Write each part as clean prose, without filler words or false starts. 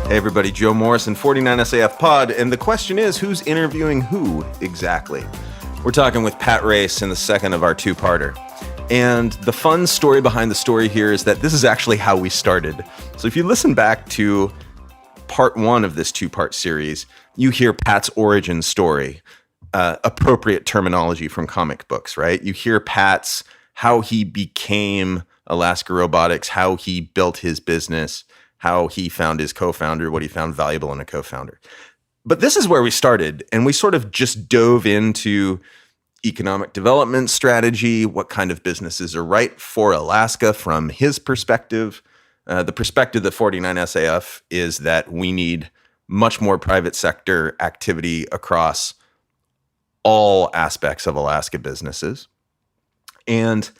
Hey everybody, Joe Morrison, 49SAF Pod, and the question is, who's interviewing who exactly? We're talking with Pat Race in the second of our two-parter. And the fun story behind the story here is that this is actually how we started. So if you listen back to part one of this two-part series, you hear Pat's origin story, appropriate terminology from comic books, right? You hear Pat's, how he became Alaska Robotics, how he built his business, how he found his co-founder, what he found valuable in a co-founder. But this is where we started, and we sort of just dove into economic development strategy, what kind of businesses are right for Alaska from his perspective. The perspective of 49SAF is that we need much more private sector activity across all aspects of Alaska businesses. And,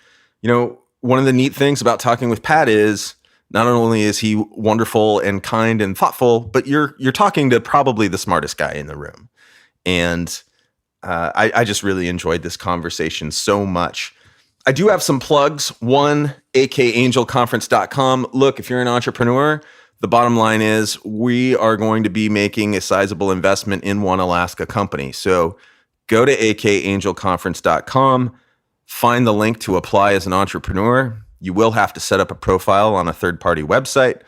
you know, one of the neat things about talking with Pat is not only is he wonderful and kind and thoughtful, but you're talking to probably the smartest guy in the room. And I just really enjoyed this conversation so much. I do have some plugs. One, akangelconference.com. Look, if you're an entrepreneur, the bottom line is we are going to be making a sizable investment in one Alaska company. So go to akangelconference.com, find the link to apply as an entrepreneur. You will have to set up a profile on a third-party website.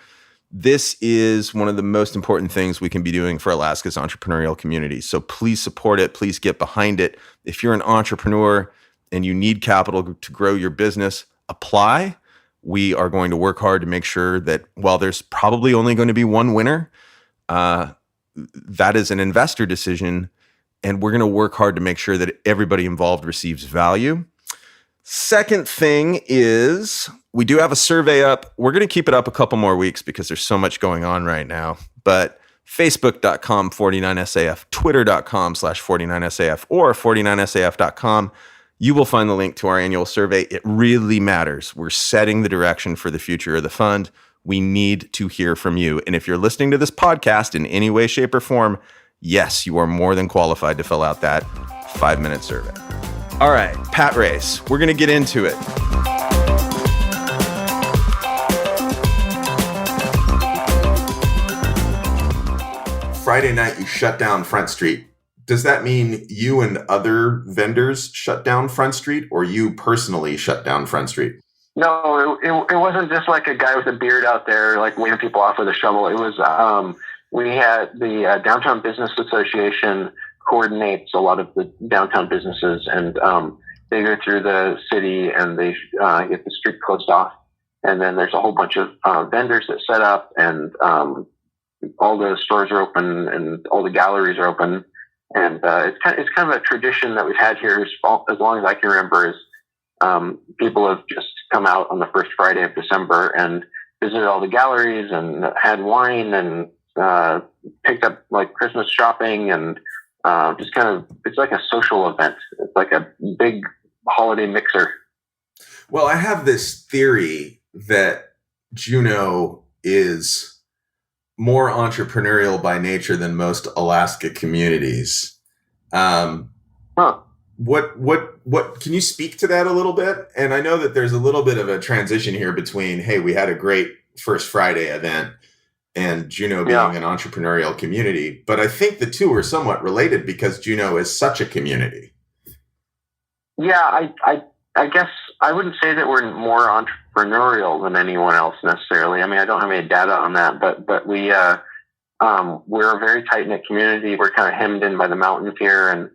This is one of the most important things we can be doing for Alaska's entrepreneurial community. So please support it. Please get behind it. If you're an entrepreneur and you need capital to grow your business, apply. We are going to work hard to make sure that while there's probably only going to be one winner, that is an investor decision. And we're going to work hard to make sure that everybody involved receives value. Second thing is we do have a survey up. We're going to keep it up a couple more weeks because there's so much going on right now. But Facebook.com 49SAF, Twitter.com/49SAF, or 49SAF.com. You will find the link to our annual survey. It really matters. We're setting the direction for the future of the fund. We need to hear from you. And if you're listening to this podcast in any way, shape, or form, yes, you are more than qualified to fill out that 5-minute survey. All right, Pat Race, we're going to get into it. Friday night, you shut down Front Street. Does that mean you and other vendors shut down Front Street, or you personally shut down Front Street? No, it wasn't just like a guy with a beard out there, like waving people off with a shovel. It was, we had the Downtown Business Association coordinates a lot of the downtown businesses, and they go through the city and they get the street closed off. And then there's a whole bunch of vendors that set up, and all the stores are open and all the galleries are open. And it's kind of a tradition that we've had here as long as I can remember. Is people have just come out on the first Friday of December and visited all the galleries and had wine and picked up like Christmas shopping and just kind of, it's like a social event. It's like a big holiday mixer. Well, I have this theory that Juneau is more entrepreneurial by nature than most Alaska communities. What can you speak to that a little bit? And I know that there's a little bit of a transition here between, hey, we had a great First Friday event and Juneau being an entrepreneurial community. But I think the two are somewhat related because Juneau is such a community. Yeah, I guess I wouldn't say that we're more entrepreneurial than anyone else necessarily. I mean, I don't have any data on that, but we're a very tight-knit community. We're kind of hemmed in by the mountains here. And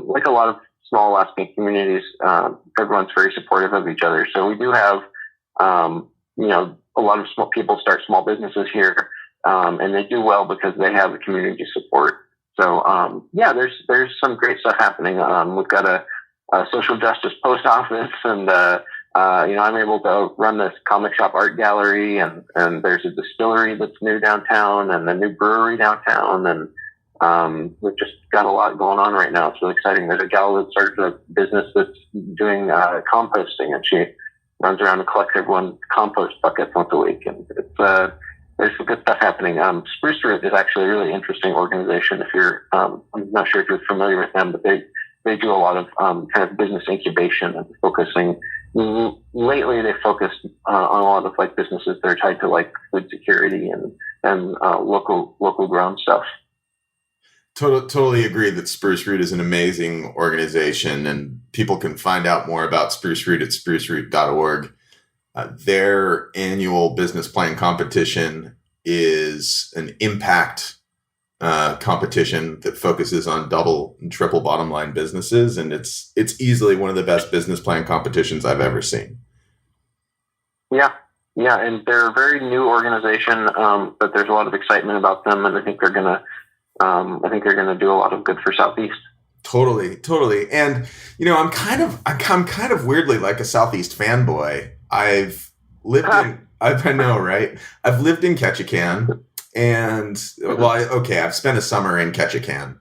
like a lot of small Alaskan communities, everyone's very supportive of each other. So we do have, a lot of small people start small businesses here, and they do well because they have the community support. So, there's some great stuff happening. We've got a social justice post office, and I'm able to run this comic shop art gallery, and there's a distillery that's new downtown, and a new brewery downtown, and we've just got a lot going on right now. It's really exciting. There's a gal that started a business that's doing composting, and she runs around and collects everyone's compost buckets once a week, and there's some good stuff happening. Spruce Root is actually a really interesting organization. If you're, I'm not sure if you're familiar with them, but they do a lot of kind of business incubation and focusing. Lately, they focused on a lot of like businesses that are tied to like food security and local grown stuff. Totally agree that Spruce Root is an amazing organization, and people can find out more about Spruce Root at spruceroot.org. Their annual business plan competition is an impact competition that focuses on double and triple bottom line businesses, and it's easily one of the best business plan competitions I've ever seen. Yeah, and they're a very new organization, but there's a lot of excitement about them, and I think they're gonna do a lot of good for Southeast. Totally. And I'm kind of weirdly like a Southeast fanboy. I've lived I know, right? I've lived in Ketchikan, and I've spent a summer in Ketchikan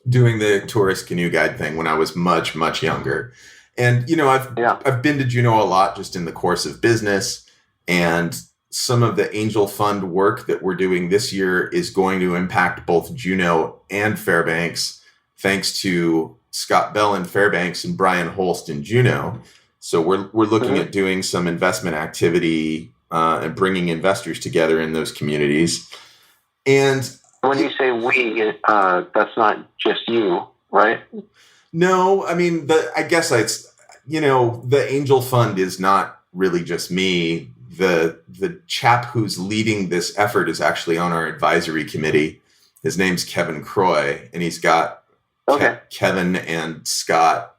doing the tourist canoe guide thing when I was much, much younger. And I've been to Juneau a lot just in the course of business, and some of the angel fund work that we're doing this year is going to impact both Juneau and Fairbanks, thanks to Scott Bell in Fairbanks and Brian Holst in Juneau. So we're looking at doing some investment activity and bringing investors together in those communities. And when you say we, that's not just you, right? No, I mean, I guess it's, the angel fund is not really just me. The chap who's leading this effort is actually on our advisory committee. His name's Kevin Croy, and he's got Kevin and Scott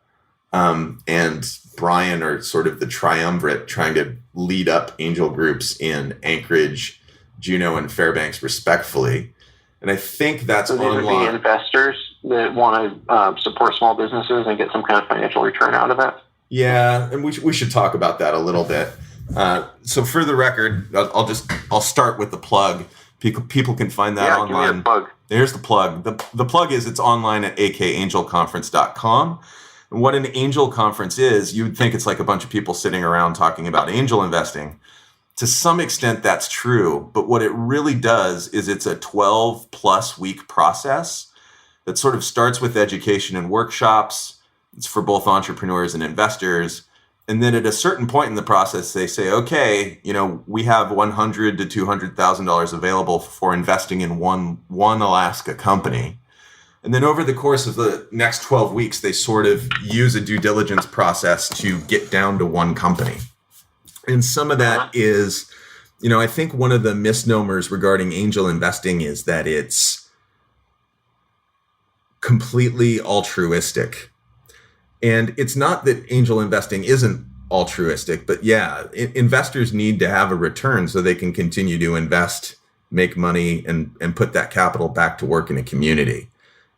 and Brian are sort of the triumvirate trying to lead up angel groups in Anchorage, Juneau, and Fairbanks respectfully. And I think that's so these would be investors that want to support small businesses and get some kind of financial return out of it. Yeah, and we should talk about that a little bit. So for the record, I'll start with the plug. People can find that online. Give me a plug. There's the plug. The plug is it's online at akangelconference.com. And what an angel conference is, you would think it's like a bunch of people sitting around talking about angel investing. To some extent, that's true. But what it really does is it's a 12-plus week process that sort of starts with education and workshops. It's for both entrepreneurs and investors. And then at a certain point in the process, they say, okay, we have $100,000 to $200,000 available for investing in one Alaska company. And then over the course of the next 12 weeks, they sort of use a due diligence process to get down to one company. And some of that is, I think one of the misnomers regarding angel investing is that it's completely altruistic. And it's not that angel investing isn't altruistic, but investors need to have a return so they can continue to invest, make money, and put that capital back to work in a community.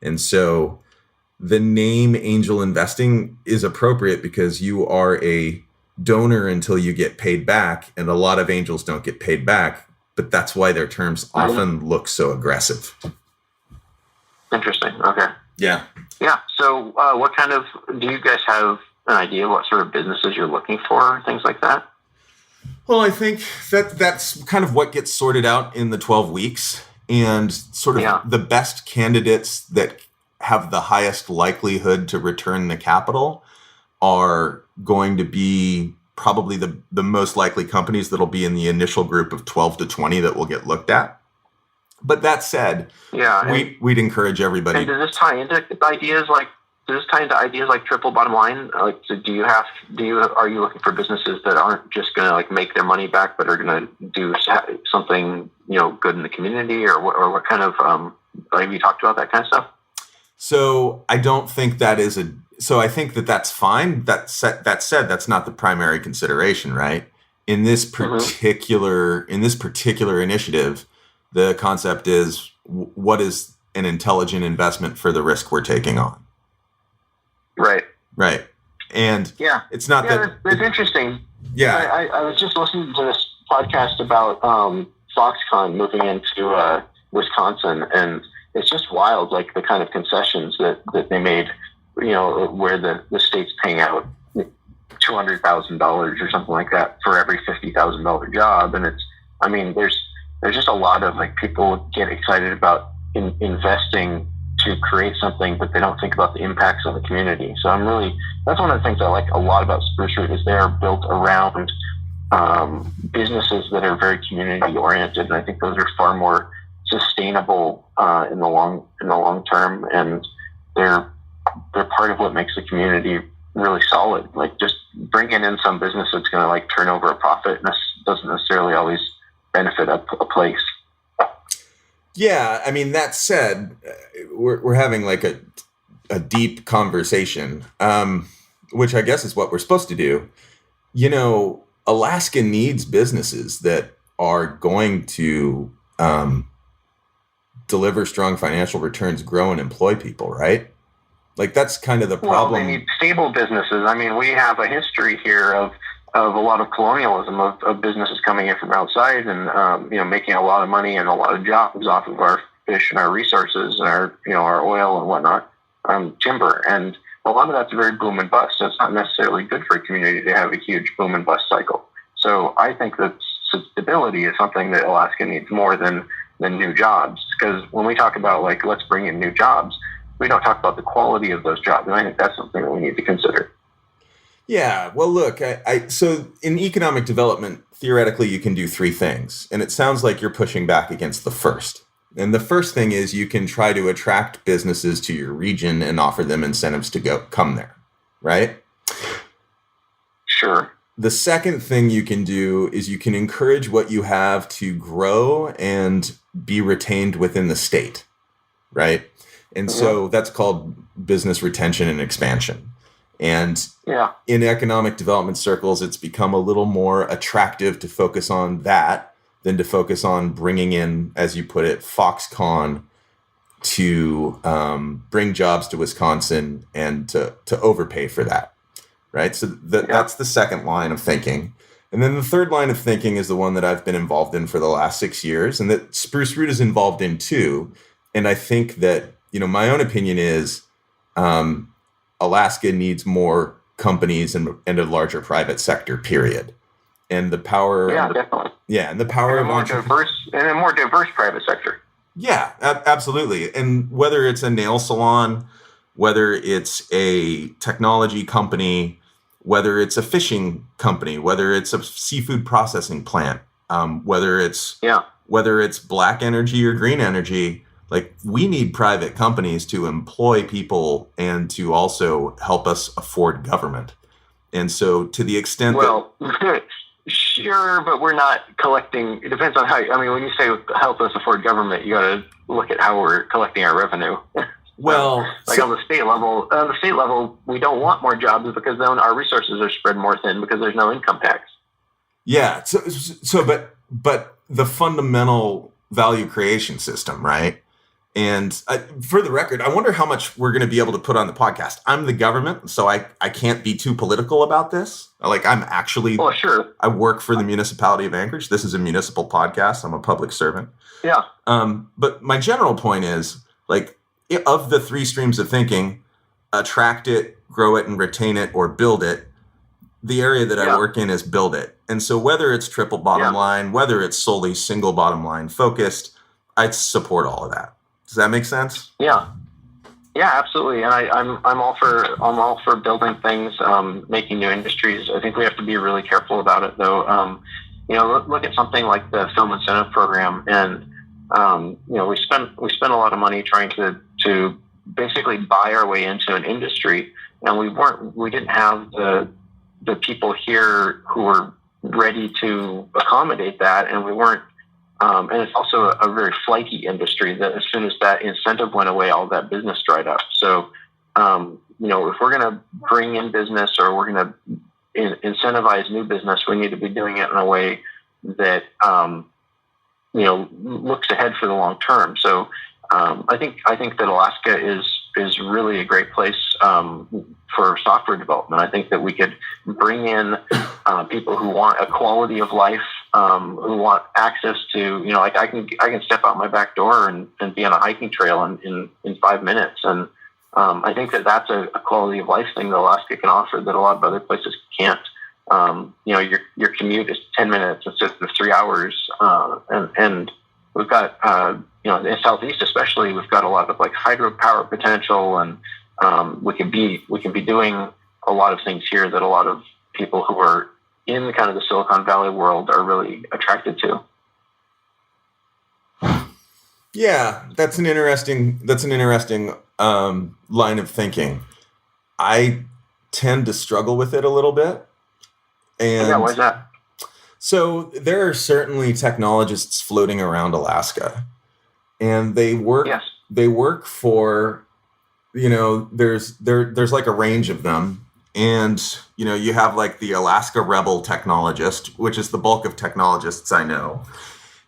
And so the name angel investing is appropriate because you are a donor until you get paid back. And a lot of angels don't get paid back, but that's why their terms often look so aggressive. Interesting. Okay. Yeah. Yeah. So do you guys have an idea what sort of businesses you're looking for, things like that? Well, I think that's kind of what gets sorted out in the 12 weeks. And sort of the best candidates that have the highest likelihood to return the capital are going to be probably the most likely companies that'll be in the initial group of 12 to 20 that will get looked at. But that said, we'd encourage everybody. And does this tie into ideas like triple bottom line? Like, so are you looking for businesses that aren't just going to like make their money back, but are going to do something good in the community, or what kind of have you talked about that kind of stuff? So I don't think that is so I think that's fine. That said, that's not the primary consideration, right? In this particular initiative, the concept is what is an intelligent investment for the risk we're taking on. Right. And it's not that that's interesting. Yeah. I was just listening to this podcast about Foxconn moving into Wisconsin, and it's just wild, like the kind of concessions that they made, where the state's paying out $200,000 or something like that for every $50,000 job. And there's just a lot of like people get excited about investing to create something, but they don't think about the impacts on the community. So that's one of the things I like a lot about Spruce Root is they're built around businesses that are very community oriented, and I think those are far more sustainable in the long term, and they're part of what makes the community really solid. Like just bringing in some business that's going to like turn over a profit doesn't necessarily always benefit a place. Yeah, I mean, that said, we're having like a deep conversation, which I guess is what we're supposed to do. You know, Alaska needs businesses that are going to deliver strong financial returns, grow and employ people, right? Like that's kind of the problem. Well, they need stable businesses. I mean, we have a history here of a lot of colonialism of businesses coming in from outside and making a lot of money and a lot of jobs off of our fish and our resources and our oil and whatnot, timber, and a lot of that's very boom and bust. So it's not necessarily good for a community to have a huge boom and bust cycle. So I think that stability is something that Alaska needs more than new jobs. Because when we talk about like let's bring in new jobs, we don't talk about the quality of those jobs, and I think that's something that we need to consider. Yeah, well, look, so in economic development, theoretically, you can do three things, and it sounds like you're pushing back against the first. And the first thing is you can try to attract businesses to your region and offer them incentives to come there, right? Sure. The second thing you can do is you can encourage what you have to grow and be retained within the state, right? And so that's called business retention and expansion. And in economic development circles, it's become a little more attractive to focus on that than to focus on bringing in, as you put it, Foxconn to bring jobs to Wisconsin and to overpay for that, right? So that's the second line of thinking. And then the third line of thinking is the one that I've been involved in for the last 6 years and that Spruce Root is involved in too. And I think that, my own opinion is Alaska needs more companies and a larger private sector, period. And the power... Yeah, definitely. Yeah, and the power of diverse and a more diverse private sector. Yeah, absolutely. And whether it's a nail salon, whether it's a technology company, whether it's a fishing company, whether it's a seafood processing plant, whether it's black energy or green energy, like we need private companies to employ people and to also help us afford government. And so to the extent Sure, but we're not collecting. It depends on how. I mean, when you say help us afford government, you got to look at how we're collecting our revenue. Well, on the state level, we don't want more jobs because then our resources are spread more thin because there's no income tax. Yeah. But the fundamental value creation system, right? And for the record, I wonder how much we're going to be able to put on the podcast. I'm the government, so I can't be too political about this. Like I'm actually, sure. I work for the municipality of Anchorage. This is a municipal podcast. I'm a public servant. Yeah. But my general point is like of the three streams of thinking, attract it, grow it, and retain it, or build it. The area that I work in is build it. And so whether it's triple bottom line, whether it's solely single bottom line focused, I support all of that. Does that make sense? Yeah, absolutely. And I'm all for building things, making new industries. I think we have to be really careful about it, though. Look at something like the film incentive program, and we spent a lot of money trying to basically buy our way into an industry, and we didn't have the people here who were ready to accommodate that, and we weren't. And it's also a very flighty industry that as soon as that incentive went away, all that business dried up. So, if we're going to bring in business or we're going to incentivize new business, we need to be doing it in a way that, looks ahead for the long term. So, I think that Alaska is really a great place for software development. I think that we could bring in people who want a quality of life, who want access to, I can step out my back door and be on a hiking trail in 5 minutes. And I think that that's a quality of life thing that Alaska can offer that a lot of other places can't. Your commute is 10 minutes instead of 3 hours. And we've got, in the Southeast especially, we've got a lot of like hydropower potential, and we can be doing a lot of things here that a lot of people who are in kind of the Silicon Valley world are really attracted to. Yeah, that's an interesting line of thinking. I tend to struggle with it a little bit. And why is that? so there are certainly technologists floating around Alaska, and they work for, there's like a range of them. And, you have like the Alaska Rebel technologist, which is the bulk of technologists I know.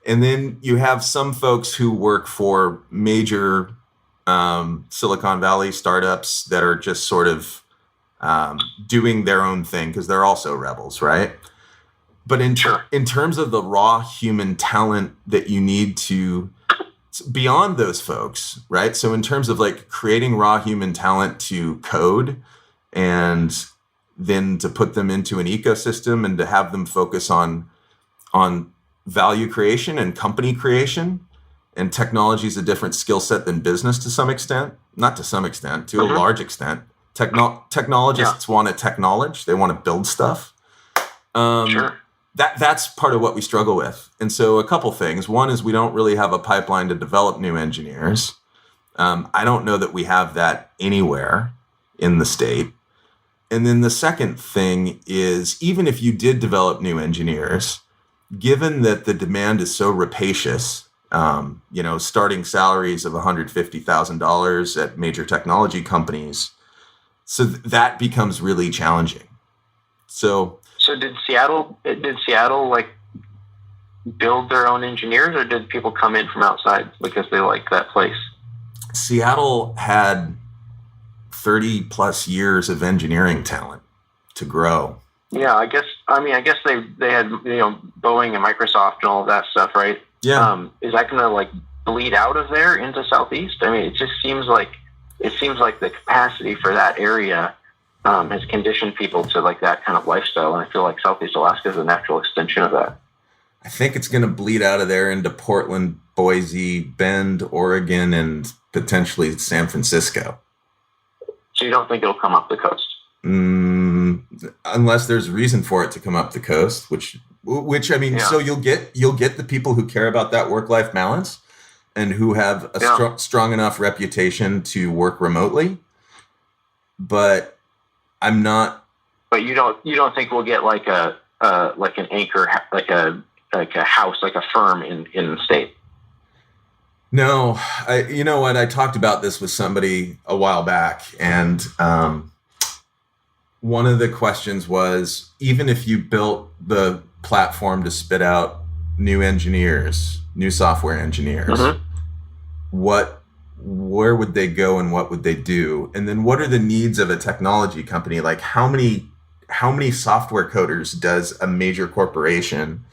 And then you have some folks who work for major Silicon Valley startups that are just sort of doing their own thing because they're also rebels, right? But in terms of the raw human talent that you need to, beyond those folks, right? So in terms of like creating raw human talent to code and then to put them into an ecosystem and to have them focus on value creation and company creation, and technology is a different skill set than business to some extent, not to some extent, to a large extent. Technologists want to technology, they want to build stuff. That's part of what we struggle with. And so a couple things. One is we don't really have a pipeline to develop new engineers. I don't know that we have that anywhere in the state. And then the second thing is, even if you did develop new engineers, given that the demand is so rapacious, starting salaries of $150,000 at major technology companies, so that becomes really challenging. So did Seattle like build their own engineers, or did people come in from outside because they like that place? Seattle had 30 plus years of engineering talent to grow. Yeah, I guess they had, Boeing and Microsoft and all of that stuff, right? Yeah. Is that going to like bleed out of there into Southeast? I mean, it just seems like the capacity for that area has conditioned people to like that kind of lifestyle, and I feel like Southeast Alaska is a natural extension of that. I think it's going to bleed out of there into Portland, Boise, Bend, Oregon, and potentially San Francisco. So you don't think it'll come up the coast? Unless there's reason for it to come up the coast, which I mean, so you'll get the people who care about that work-life balance and who have a strong enough reputation to work remotely. But I'm not. But you don't think we'll get like an anchor, like a house, like a firm in the state? No, you know what? I talked about this with somebody a while back, and one of the questions was, even if you built the platform to spit out new software engineers, where would they go and what would they do? And then what are the needs of a technology company? Like how many software coders does a major corporation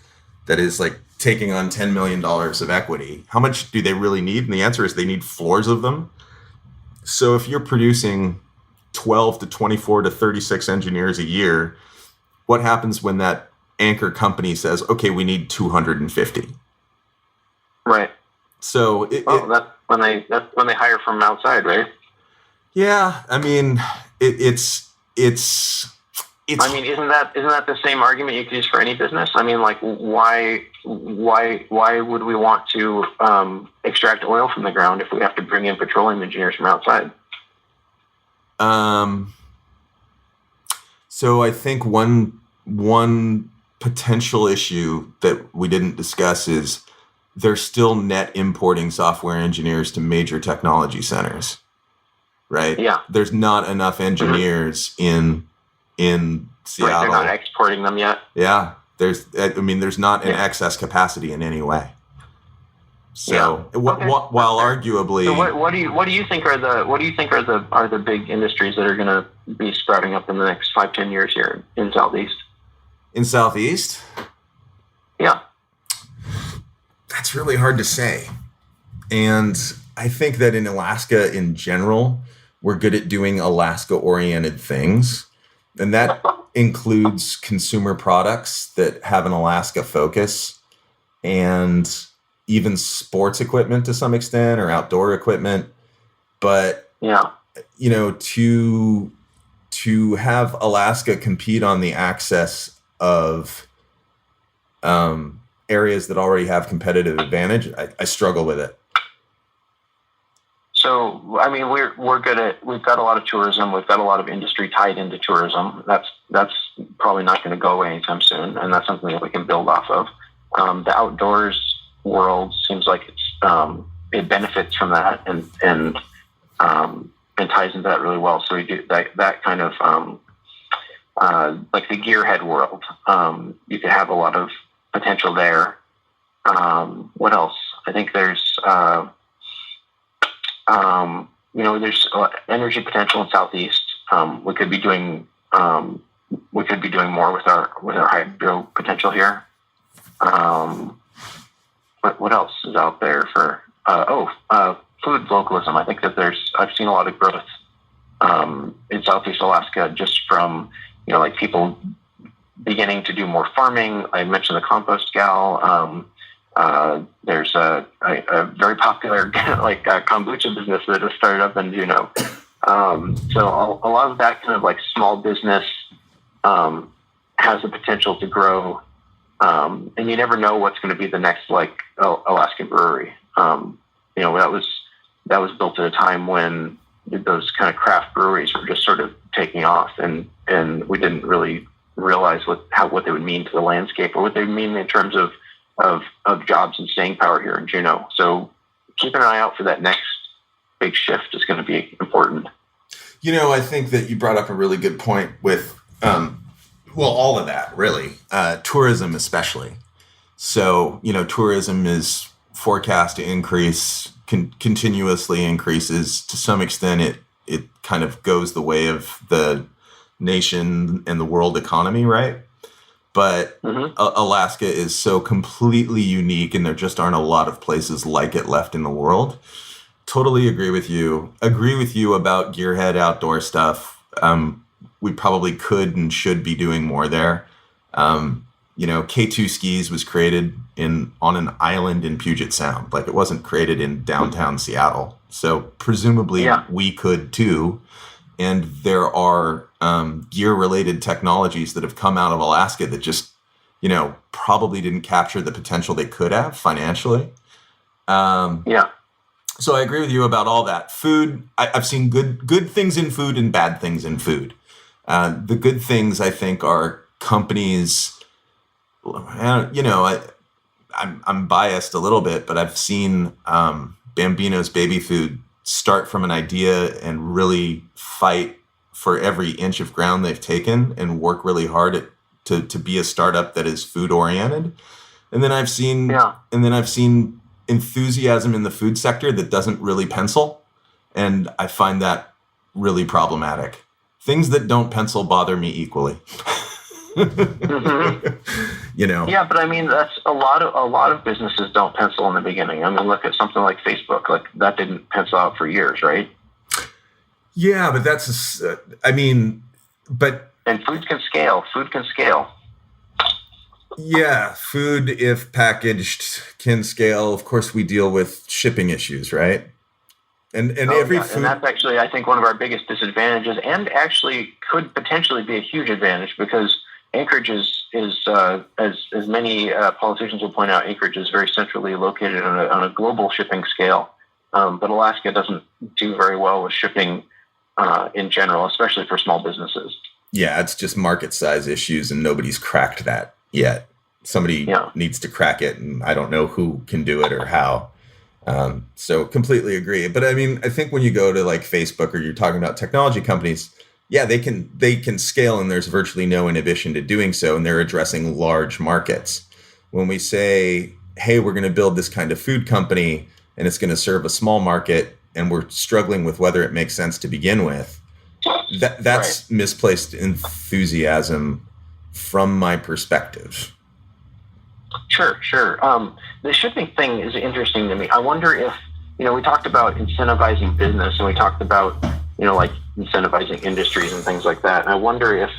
that is like taking on $10 million of equity, how much do they really need? And the answer is they need floors of them. So if you're producing 12 to 24 to 36 engineers a year, what happens when that anchor company says, okay, we need 250? Right. So that's when they hire from outside, right? Yeah, I mean, it's. I mean, isn't that the same argument you could use for any business? I mean, like, why would we want to extract oil from the ground if we have to bring in petroleum engineers from outside? So I think one potential issue that we didn't discuss is they're still net importing software engineers to major technology centers, right? Yeah. There's not enough engineers in Seattle. Right, they're not exporting them yet. Yeah. There's not an excess capacity in any way. So while arguably, so what do you think are the big industries that are going to be sprouting up in the next 5-10 years here in Southeast? In Southeast? Yeah. That's really hard to say. And I think that in Alaska in general, we're good at doing Alaska-oriented things. And that includes consumer products that have an Alaska focus, and even sports equipment to some extent, or outdoor equipment. But, to have Alaska compete on the axis of areas that already have competitive advantage, I struggle with it. So, I mean, we're good at, we've got a lot of tourism. We've got a lot of industry tied into tourism. That's probably not going to go away anytime soon. And that's something that we can build off of. The outdoors world seems like it benefits from that and ties into that really well. So we do that kind of, like the gearhead world. You could have a lot of potential there. What else? I think there's, there's energy potential in Southeast. We could be doing more with our hydro potential here. What else is out there for? Food localism. I think that I've seen a lot of growth in Southeast Alaska just from like people beginning to do more farming. I mentioned the compost gal. There's a very popular kombucha business that has started up in Juneau. So a lot of that kind of like small business has the potential to grow, and you never know what's going to be the next like Alaskan brewery. That was built at a time when those kind of craft breweries were just sort of taking off, and we didn't really realize what they would mean to the landscape or what they would mean in terms of jobs and staying power here in Juneau. So keep an eye out for that next big shift is going to be important. I think that you brought up a really good point with, all of that really, tourism especially. So, tourism is forecast to increase, continuously increases. To some extent, it kind of goes the way of the nation and the world economy, right? But Alaska is so completely unique, and there just aren't a lot of places like it left in the world. Totally agree with you. Agree with you about gearhead outdoor stuff. We probably could and should be doing more there. K2 Skis was created on an island in Puget Sound. Like, it wasn't created in downtown Seattle. So presumably we could too. And there are gear-related technologies that have come out of Alaska that just, probably didn't capture the potential they could have financially. So I agree with you about all that. Food, I've seen good things in food and bad things in food. The good things, I think, are companies. I'm biased a little bit, but I've seen Bambino's Baby Food start from an idea and really fight for every inch of ground they've taken and work really hard to be a startup that is food oriented. And then I've seen enthusiasm in the food sector that doesn't really pencil. And I find that really problematic. Things that don't pencil bother me equally. Yeah, but I mean, that's a lot of businesses don't pencil in the beginning. I mean, look at something like Facebook. Like, that didn't pencil out for years, right? Yeah, but that's and food can scale. Yeah, food, if packaged, can scale. Of course, we deal with shipping issues, right? And that's actually, I think, one of our biggest disadvantages, and actually could potentially be a huge advantage, because Anchorage is as many politicians will point out, Anchorage is very centrally located on a global shipping scale. But Alaska doesn't do very well with shipping in general, especially for small businesses. Yeah, it's just market size issues, and nobody's cracked that yet. Somebody needs to crack it, and I don't know who can do it or how. So completely agree. But I mean, I think when you go to like Facebook, or you're talking about technology companies, they can scale, and there's virtually no inhibition to doing so, and they're addressing large markets. When we say, hey, we're going to build this kind of food company, and it's going to serve a small market, and we're struggling with whether it makes sense to begin with, that's misplaced enthusiasm from my perspective. Sure. The shipping thing is interesting to me. I wonder if, we talked about incentivizing business, and we talked about, like incentivizing industries and things like that. And I wonder if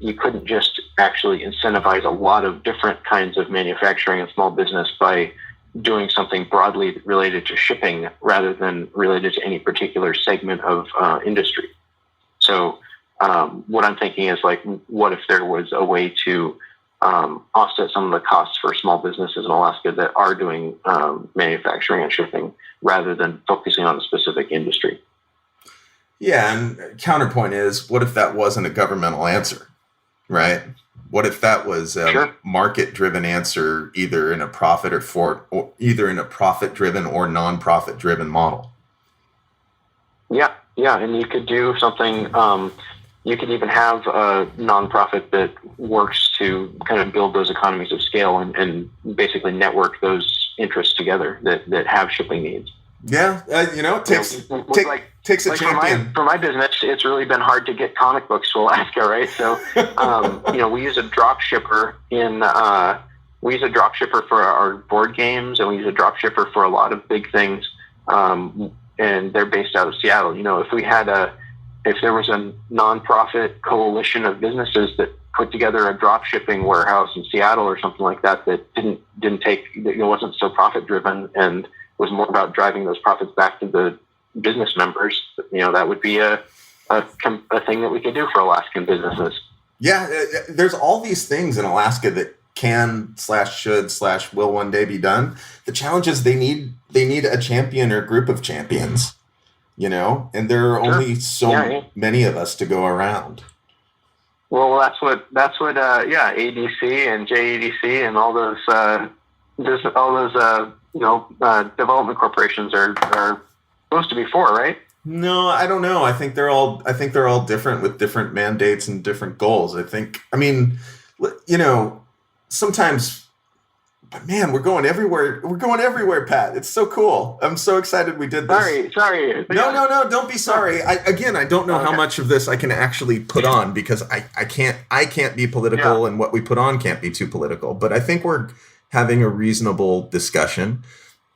you couldn't just actually incentivize a lot of different kinds of manufacturing and small business by doing something broadly related to shipping rather than related to any particular segment of industry. So what I'm thinking is like, what if there was a way to offset some of the costs for small businesses in Alaska that are doing manufacturing and shipping rather than focusing on a specific industry? Yeah, and counterpoint is, what if that wasn't a governmental answer, right? What if that was a market-driven answer, either in a profit-driven or non-profit-driven model? Yeah, and you could do something. You could even have a nonprofit that works to kind of build those economies of scale and basically network those interests together that have shipping needs. Yeah, it takes a champion. For my business, it's really been hard to get comic books to Alaska, right? So, we use a drop shipper for our board games, and we use a drop shipper for a lot of big things. And they're based out of Seattle. If there was a nonprofit coalition of businesses that put together a drop shipping warehouse in Seattle or something like that wasn't so profit driven and was more about driving those profits back to the business members, that would be a thing that we could do for Alaskan businesses. Yeah, there's all these things in Alaska that can/should/will one day be done. The challenge is they need a champion or group of champions, and there are only so many of us to go around. Well, that's what ADC and JADC and all those development corporations are supposed to be for, right? No, I don't know. I think they're all different with different mandates and different goals. Sometimes, but man, we're going everywhere. We're going everywhere, Pat. It's so cool. I'm so excited we did this. Sorry. No, don't be sorry. I don't know how much of this I can actually put on because I can't be political and what we put on can't be too political. But I think we're having a reasonable discussion.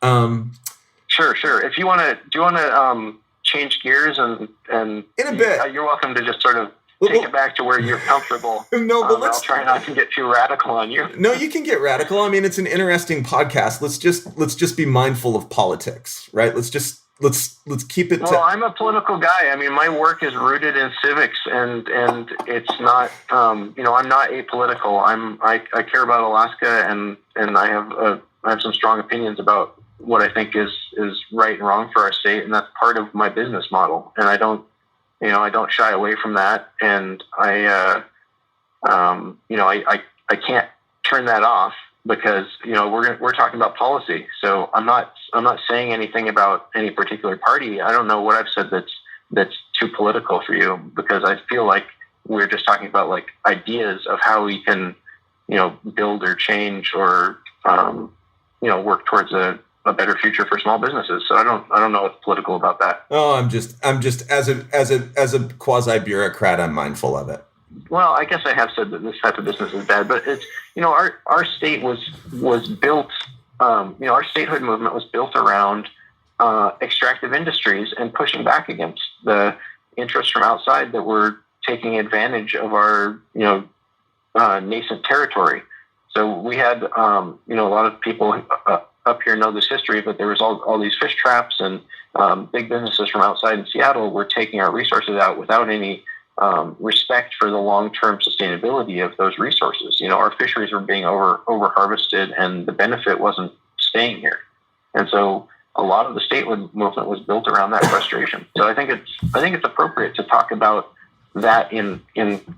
Sure. If you want to, do you want to change gears and in a bit? You're welcome to just sort of take it back to where you're comfortable. No, but I'll try not to get too radical on you. No, you can get radical. I mean, it's an interesting podcast. Let's just be mindful of politics, right? Let's keep it. Well, I'm a political guy. I mean, my work is rooted in civics, and it's not. I'm not apolitical. I care about Alaska, and I have some strong opinions about what I think is right and wrong for our state, and that's part of my business model. And I don't shy away from that, and I can't turn that off because we're talking about policy. So I'm not saying anything about any particular party. I don't know what I've said that's too political for you, because I feel like we're just talking about like ideas of how we can build or change or work towards a better future for small businesses. So I don't know what's political about that. Oh, I'm just as a quasi bureaucrat, I'm mindful of it. Well, I guess I have said that this type of business is bad, but it's our state was built. Our statehood movement was built around extractive industries and pushing back against the interests from outside that were taking advantage of our nascent territory. So we had a lot of people up here know this history, but there was all these fish traps, and big businesses from outside in Seattle were taking our resources out without any respect for the long-term sustainability of those resources. Our fisheries were being over harvested, and the benefit wasn't staying here. And so a lot of the statehood movement was built around that frustration. So I think it's appropriate to talk about that in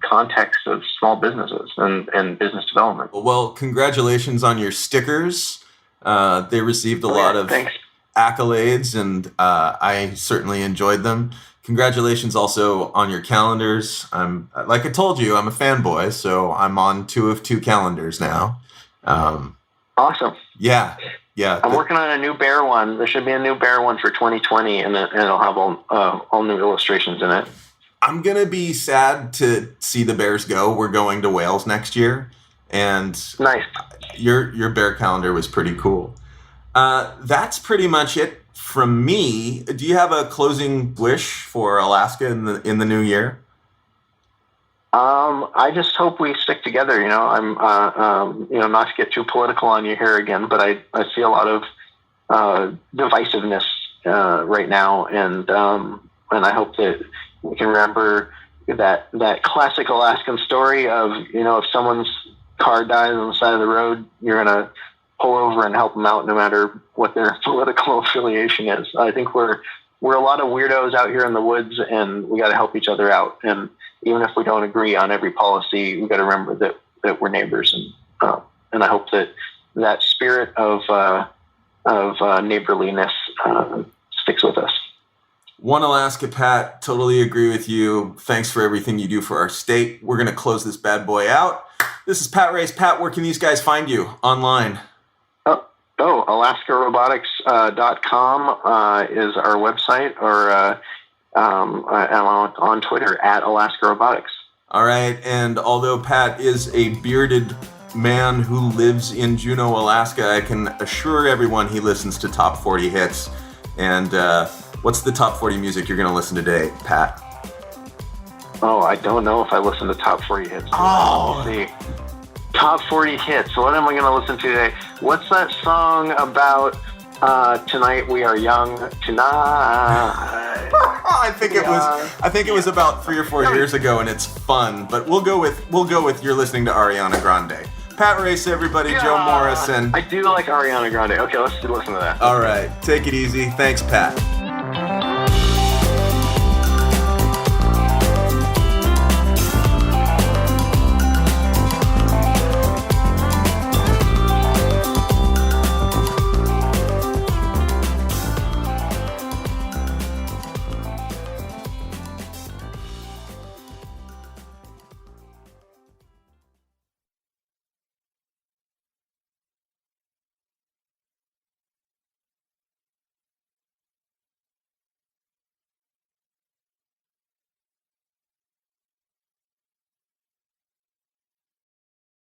context of small businesses and business development. Well, congratulations on your stickers. They received a lot of accolades, and I certainly enjoyed them. Congratulations also on your calendars. Like I told you, I'm a fanboy, so I'm on 2 of 2 calendars now. Awesome. Yeah. I'm working on a new bear one. There should be a new bear one for 2020, and it'll have all new illustrations in it. I'm going to be sad to see the Bears go. We're going to Wales next year. And nice. Your bear calendar was pretty cool. That's pretty much it from me. Do you have a closing wish for Alaska in the new year? I just hope we stick together. I'm not to get too political on you here again, but I see a lot of divisiveness right now, and I hope that we can remember that classic Alaskan story of, if someone's car dies on the side of the road, you're going to pull over and help them out no matter what their political affiliation is. I think we're a lot of weirdos out here in the woods, and we got to help each other out. And even if we don't agree on every policy, we got to remember that we're neighbors. And I hope that spirit of neighborliness sticks with us. One Alaska, Pat. Totally agree with you. Thanks for everything you do for our state. We're going to close this bad boy out. This is Pat Race. Pat, where can these guys find you online? AlaskaRobotics.com is our website, or I'm on Twitter at Alaska Robotics. All right. And although Pat is a bearded man who lives in Juneau, Alaska, I can assure everyone he listens to Top 40 Hits. And what's the Top 40 music you're going to listen to today, Pat? Oh, I don't know if I listen to Top 40 Hits. Oh. Let's see. Top 40 Hits. What am I going to listen to today? What's that song about? Tonight we are young. Tonight. I think it was about 3 or 4 years ago, and it's fun. But we'll go with you're listening to Ariana Grande. Pat Race, everybody. Yeah. Joe Morrison. I do like Ariana Grande. Okay, let's listen to that. All right, take it easy. Thanks, Pat.